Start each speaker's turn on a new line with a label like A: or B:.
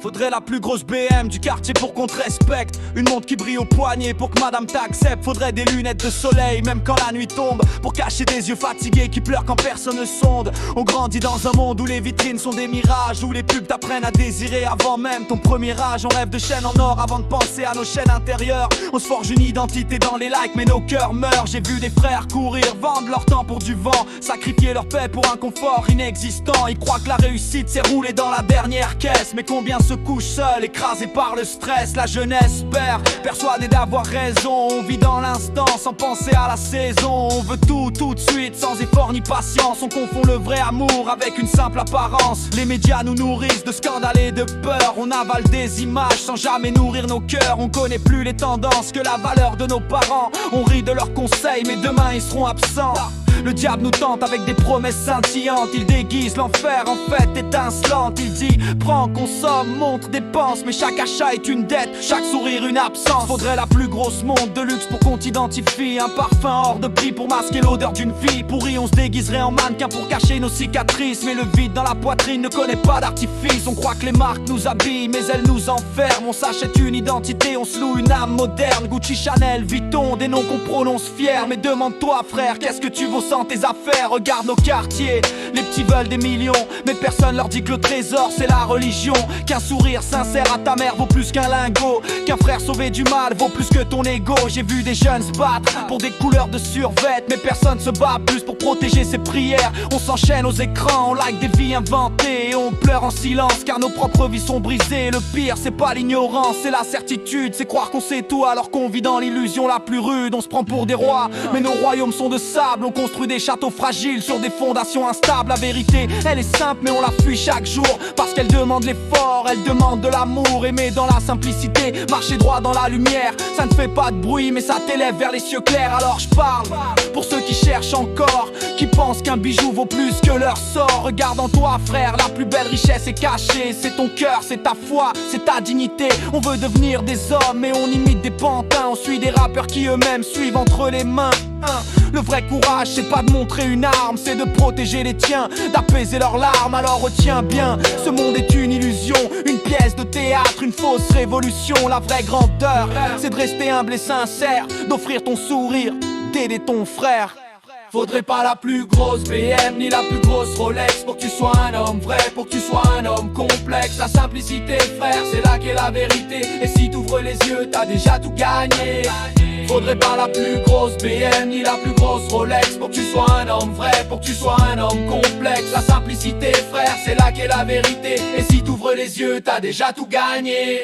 A: Faudrait la plus grosse BM du quartier pour qu'on te respecte. Une montre qui brille au poignet pour que madame t'accepte. Faudrait des lunettes de soleil même quand la nuit tombe, pour cacher des yeux fatigués qui pleurent quand personne ne sonde. On grandit dans un monde où les vitrines sont des mirages, où les pubs t'apprennent à désirer avant même ton premier âge. On rêve de chaînes en or avant de penser à nos chaînes intérieures. On se forge une identité dans les likes mais nos cœurs meurent. J'ai vu des frères courir, vendre leur temps pour du vent, sacrifier leur paix pour un confort inexistant. Ils croient que la réussite c'est rouler dans la dernière caisse, mais combien se couchent seuls, écrasés par le stress. La jeunesse perd, persuadée d'avoir raison. On vit dans l'instant sans penser à la saison. On veut tout de suite, sans effort ni patience. On confond le vrai amour avec une simple apparence. Les médias nous nourrissent de scandales et de peur. On avale des images sans jamais nourrir nos cœurs. On connaît plus les tendances que la valeur de nos parents. On rit de leurs conseils mais demain ils seront absents. Le diable nous tente avec des promesses scintillantes. Il déguise l'enfer en fête étincelante. Il dit prends, consomme, montre, dépense, mais chaque achat est une dette, chaque sourire une absence. Faudrait la plus grosse montre de luxe pour qu'on t'identifie. Un parfum hors de prix pour masquer l'odeur d'une vie pourrie. On se déguiserait en mannequin pour cacher nos cicatrices, mais le vide dans la poitrine ne connaît pas d'artifice. On croit que les marques nous habillent mais elles nous enferment. On s'achète une identité, on se loue une âme moderne. Gucci, Chanel, Vuitton, des noms qu'on prononce fiers. Mais demande-toi frère, qu'est-ce que tu vaux sans tes affaires? Regarde nos quartiers, les petits veulent des millions, mais personne leur dit que le trésor c'est la religion. Qu'un sourire sincère à ta mère vaut plus qu'un lingot, qu'un frère sauvé du mal vaut plus que ton ego. J'ai vu des jeunes se battre pour des couleurs de survêt, mais personne se bat plus pour protéger ses prières. On s'enchaîne aux écrans, on like des vies inventées, et on pleure en silence car nos propres vies sont brisées. Le pire c'est pas l'ignorance, c'est la certitude. C'est croire qu'on sait tout alors qu'on vit dans l'illusion la plus rude. On se prend pour des rois mais nos royaumes sont de sable. On construit des châteaux fragiles sur des fondations instables. La vérité elle est simple mais on la fuit chaque jour, parce qu'elle demande l'effort, elle demande de l'amour. Aimer dans la simplicité, marcher droit dans la lumière. Ça ne fait pas de bruit mais ça t'élève vers les cieux clairs. Alors je parle pour ceux qui cherchent encore, qui pensent qu'un bijou vaut plus que leur sort. Regarde en toi frère, la plus belle richesse est cachée. C'est ton cœur, c'est ta foi, c'est ta dignité. On veut devenir des hommes mais on imite des pantins. On suit des rappeurs qui eux-mêmes suivent entre les mains. Le vrai courage c'est pas de montrer une arme, c'est de protéger les tiens, d'apaiser leurs larmes. Alors retiens bien, ce monde est une illusion, une pièce de théâtre, une fausse révolution. La vraie grandeur c'est de rester humble et sincère, d'offrir ton sourire, d'aider ton frère. Faudrait pas la plus grosse BM ni la plus grosse Rolex pour que tu sois un homme vrai, pour que tu sois un homme complexe. La simplicité frère, c'est là qu'est la vérité. Et si t'ouvres les yeux, t'as déjà tout gagné. Faudrait pas la plus grosse BM ni la plus grosse Rolex pour que tu sois un homme vrai, pour que tu sois un homme complexe. La simplicité frère, c'est là qu'est la vérité. Et si t'ouvres les yeux, t'as déjà tout gagné.